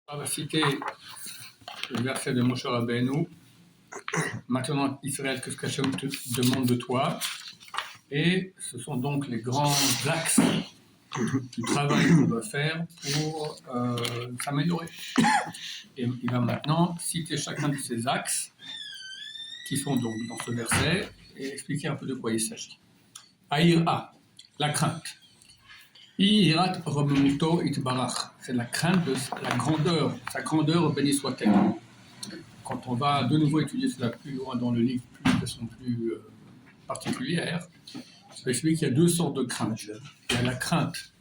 On va citer le verset de Moshe Rabbeinu. Maintenant, Israël, qu'est-ce qu'Hachem te demande de toi? Et ce sont donc les grands axes du travail qu'on doit faire pour s'améliorer. Et il va maintenant citer chacun de ces axes qui sont donc dans ce verset et expliquer un peu de quoi il s'agit. Aïra, la crainte. Irat Robemuto Itbarach, c'est la crainte de la grandeur, sa grandeur béni soit-elle. Quand on va de nouveau étudier cela plus loin dans le livre, de façon plus particulière, je vais expliquer qu'il y a deux sortes de craintes. Il y a la crainte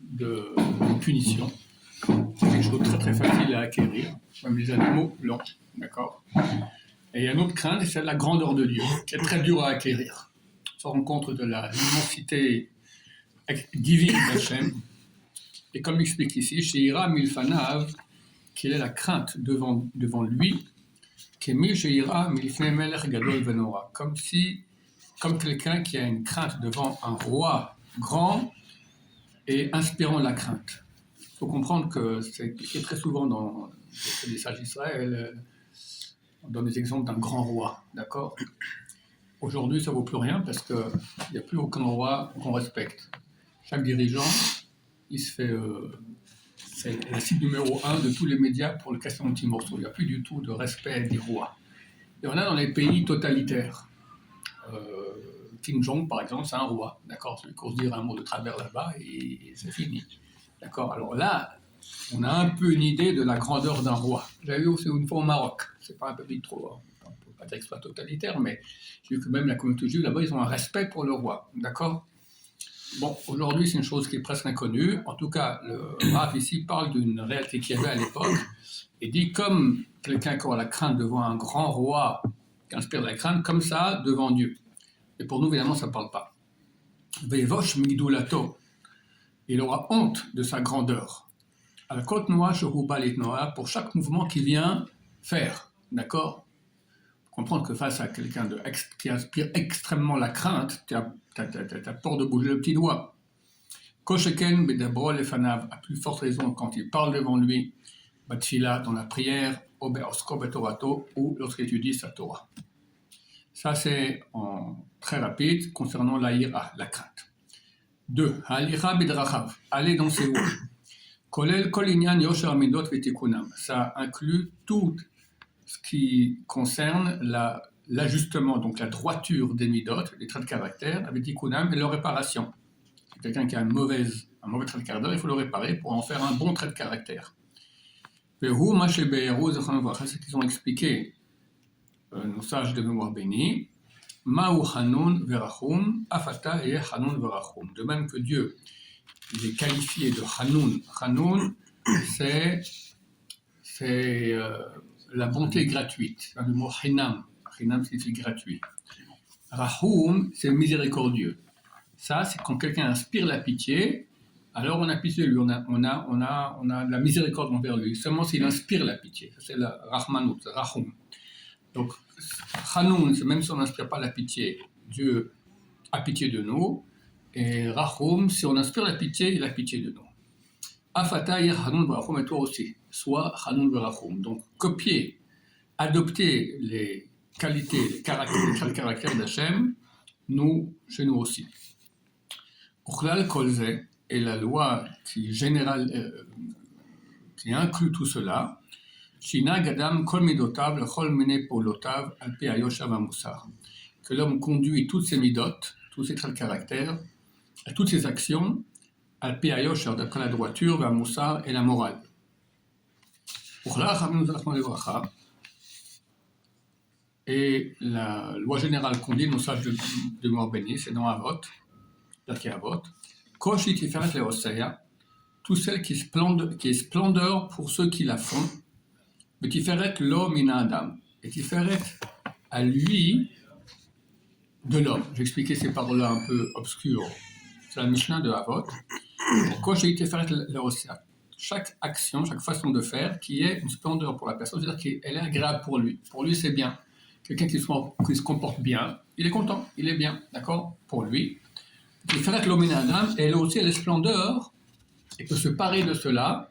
de punition, c'est quelque chose de très très facile à acquérir, même les animaux l'ont, d'accord. Et il y a une autre crainte, c'est celle de la grandeur de Dieu, qui est très dure à acquérir. On se rend compte de l'immensité divine d'Hachem. Et comme il explique ici, chez Ira Milfanav, quelle est la crainte devant lui, comme quelqu'un qui a une crainte devant un roi grand et inspirant la crainte. Il faut comprendre que c'est très souvent dans les sages d'Israël, on donne des exemples d'un grand roi, d'accord? Aujourd'hui, ça ne vaut plus rien parce qu'il n'y a plus aucun roi qu'on respecte. Chaque dirigeant, il se fait... c'est la cible numéro 1 de tous les médias pour le question de morceau. Il n'y a plus du tout de respect des rois. Et on a dans les pays totalitaires. Kim Jong, par exemple, c'est un roi. D'accord, celui qui ose dire un mot de travers là-bas et c'est fini. D'accord, alors là, on a un peu une idée de la grandeur d'un roi. J'avais vu aussi une fois au Maroc. C'est pas un pays trop... on ne peut pas dire que ce soit totalitaire, mais j'ai vu que même la communauté juive là-bas, ils ont un respect pour le roi. D'accord. Bon, aujourd'hui, c'est une chose qui est presque inconnue. En tout cas, le Rav ici parle d'une réalité qu'il y avait à l'époque et dit comme quelqu'un qui aura la crainte devant un grand roi qui inspire la crainte, comme ça, devant Dieu. Et pour nous, évidemment, ça ne parle pas. Vevosh migdulato, il aura honte de sa grandeur. Al kot noa shehubalit noa, pour chaque mouvement qu'il vient faire. D'accord? Comprendre que face à quelqu'un qui inspire extrêmement la crainte, tu as peur de bouger le petit doigt. Kosheken bedabro lefanav, à plus forte raison quand il parle devant lui, batfila dans la prière, obeosko betorato, ou lorsqu'il étudie sa Torah. Ça c'est en très rapide concernant la ira, la crainte. 2. Halira bedrachav, aller dans ses voies. Kolel kol inyan yosher amidot vetikunam, ça inclut tout ce qui concerne l'ajustement, donc la droiture des midot, les traits de caractère, avec tikunam et leur réparation. Si quelqu'un qui a un mauvais trait de caractère, il faut le réparer pour en faire un bon trait de caractère. C'est ce qu'ils ont expliqué nos sages de mémoire bénie. Ma'u hanun verachum, afata et hanun verachum. De même que Dieu, il est qualifié de hanun. Hanun, c'est la bonté gratuite. Le mot hinam. Hinam signifie gratuit. Rahum, c'est miséricordieux. Ça, c'est quand quelqu'un inspire la pitié, alors on a pitié de lui, on a de la miséricorde envers lui, seulement s'il inspire la pitié. Ça, c'est la rahmanut, rahum. Donc, Hanoun, c'est même si on n'inspire pas la pitié, Dieu a pitié de nous. Et rahum, si on inspire la pitié, il a pitié de nous. Afata yir hanoun verachum, et toi aussi, soit hanoun verachum. Donc, copier, adopter les qualités, les caractères d'Hachem, chez nous aussi. Ukhlal kolze est la loi qui inclut tout cela. Shina gadam kol midotav lechol mene polotav al pi hayoshav hamusar. Que l'homme conduit toutes ses midot, tous ses traits de caractère, et toutes ses actions al pi hayoshav, d'après la droiture, hamusar et la morale. Ukhlal chavim zachman levracha. Et la loi générale qu'on dit, nos sages de mort béni, c'est dans Avot, Pirkei Avot, Koshi Tiferet Leosaya, tout celle qui est splendeur pour ceux qui la font, mais Tiferet Lo Mina Adam, et Tiferet à lui de l'homme. J'ai expliqué ces paroles-là un peu obscures. C'est la Mishnah de Avot. Koshi Tiferet Leosaya. Chaque action, chaque façon de faire qui est une splendeur pour la personne, c'est-à-dire qu'elle est agréable pour lui. Pour lui, c'est bien. Quelqu'un qui se comporte bien, il est content, il est bien, d'accord, pour lui. Il ferait l'homme Adam, et elle aussi, elle est splendeur, et peut se parer de cela,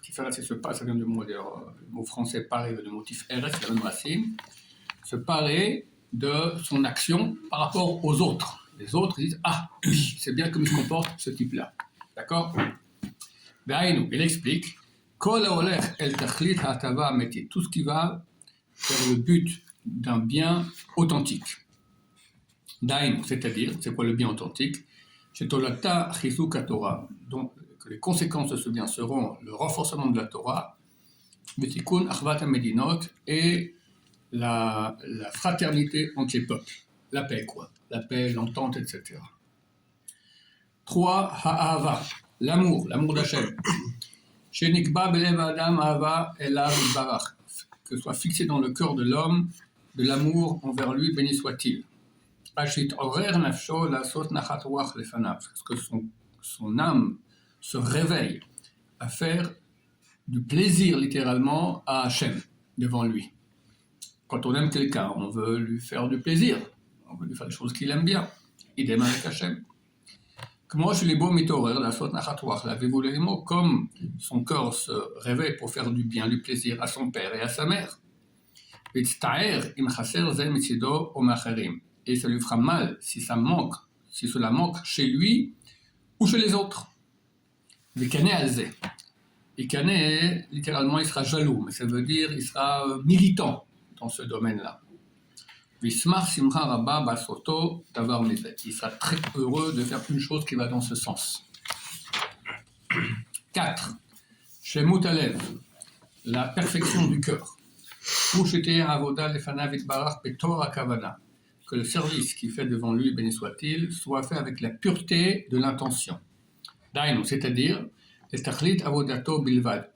qui Tiferet, c'est se parer, ça vient du mot, le mot français parer, le mot tiferet, c'est la même racine. Se parer de son action par rapport aux autres. Les autres disent ah, c'est bien comme il se comporte ce type-là. D'accord? Il explique tout ce qui va vers le but d'un bien authentique. C'est-à-dire, c'est quoi le bien authentique? Chez Tolata Chizuka Torah, donc que les conséquences de ce bien seront le renforcement de la Torah, Betikun Achvat Medinot et la fraternité entre les peuples. La paix, quoi. La paix, l'entente, etc. 3. Ha'ava, l'amour d'Hachem. Chez Nikba Belev Adam Ha'ava Elav Barach, que soit fixé dans le cœur de l'homme de l'amour envers lui, béni soit-il. Parce que son âme se réveille à faire du plaisir littéralement à Hachem devant lui. Quand on aime quelqu'un, on veut lui faire du plaisir, on veut lui faire des choses qu'il aime bien. Idem avec Hachem. Comme son corps se réveille pour faire du bien, du plaisir à son père et à sa mère. Et ça lui fera mal si cela manque chez lui ou chez les autres. Littéralement, il sera jaloux, mais ça veut dire il sera militant dans ce domaine-là. Il sera très heureux de faire une chose qui va dans ce sens. 4. Shemut Alev, la perfection du cœur. Que le service qu'il fait devant lui, béni soit-il, soit fait avec la pureté de l'intention. C'est-à-dire,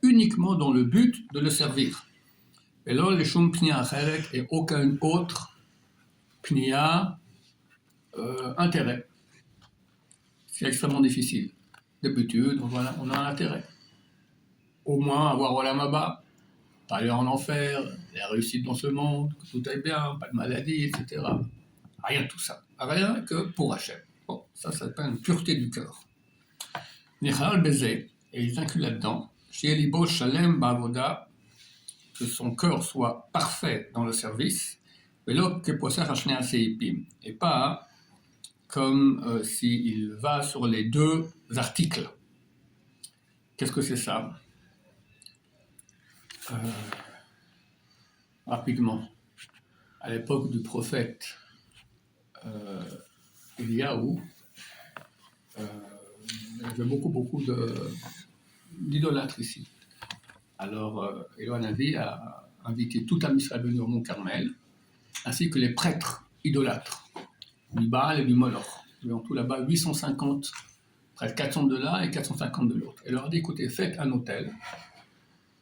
uniquement dans le but de le servir. Et là, les shum pnia acheret et aucun autre pnia intérêt. C'est extrêmement difficile. D'habitude, voilà, on a un intérêt. Au moins avoir Olam Haba, pas aller en enfer, la réussite dans ce monde, que tout aille bien, pas de maladie, etc. Rien de tout ça. Rien que pour Hachem. Bon, ça s'appelle une pureté du cœur. Nichal Bezé, et il inclut là-dedans, Shielibo Shalem Bavoda, que son cœur soit parfait dans le service, et pas comme s'il va sur les deux articles. Qu'est-ce que c'est ça? Rapidement, à l'époque du prophète Eliyahu, il y avait beaucoup d'idolâtres ici. Alors, Eliyahu Navi a invité tout Am Israël à venir au mont Carmel, ainsi que les prêtres idolâtres, du Baal et du Moloch. Ils ont tout là-bas 850, près de 400 de l'un et 450 de l'autre. Et leur a dit, écoutez, faites un autel,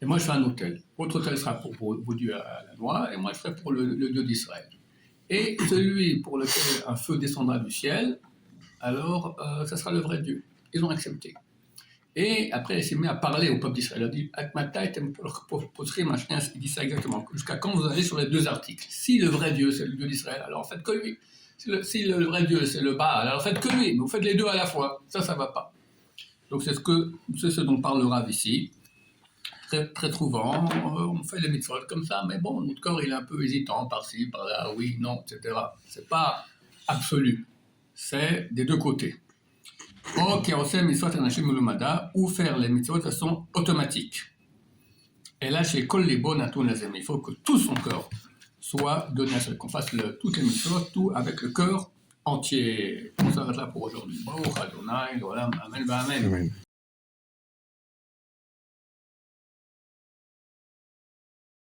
et moi je fais un autel. Votre autel sera pour vos dieux à la noix, et moi je ferai pour le Dieu d'Israël. Et celui pour lequel un feu descendra du ciel, alors ça sera le vrai Dieu. Ils ont accepté. Et après, il s'est mis à parler au peuple d'Israël. Il a dit, il dit ça exactement. Jusqu'à quand vous allez sur les deux articles? Si le vrai Dieu, c'est le Dieu d'Israël, alors faites que lui. Si le vrai Dieu, c'est le Baal, alors faites que lui. Mais vous faites les deux à la fois. Ça ne va pas. Donc c'est ce dont parle le Rav ici. Très, très souvent, on fait les mitzvot comme ça, mais bon, notre corps, il est un peu hésitant, par-ci, par-là, oui, non, etc. C'est pas absolu. C'est des deux côtés. Ou faire les mitzvot de façon automatique. Et là, chez Kol Libo Natun Lazem, il faut que tout son corps soit donné à cela, qu'on fasse toutes les mitzvot, tout avec le cœur entier. On s'arrête là pour aujourd'hui. Baruch Adonai, Amen, Amen.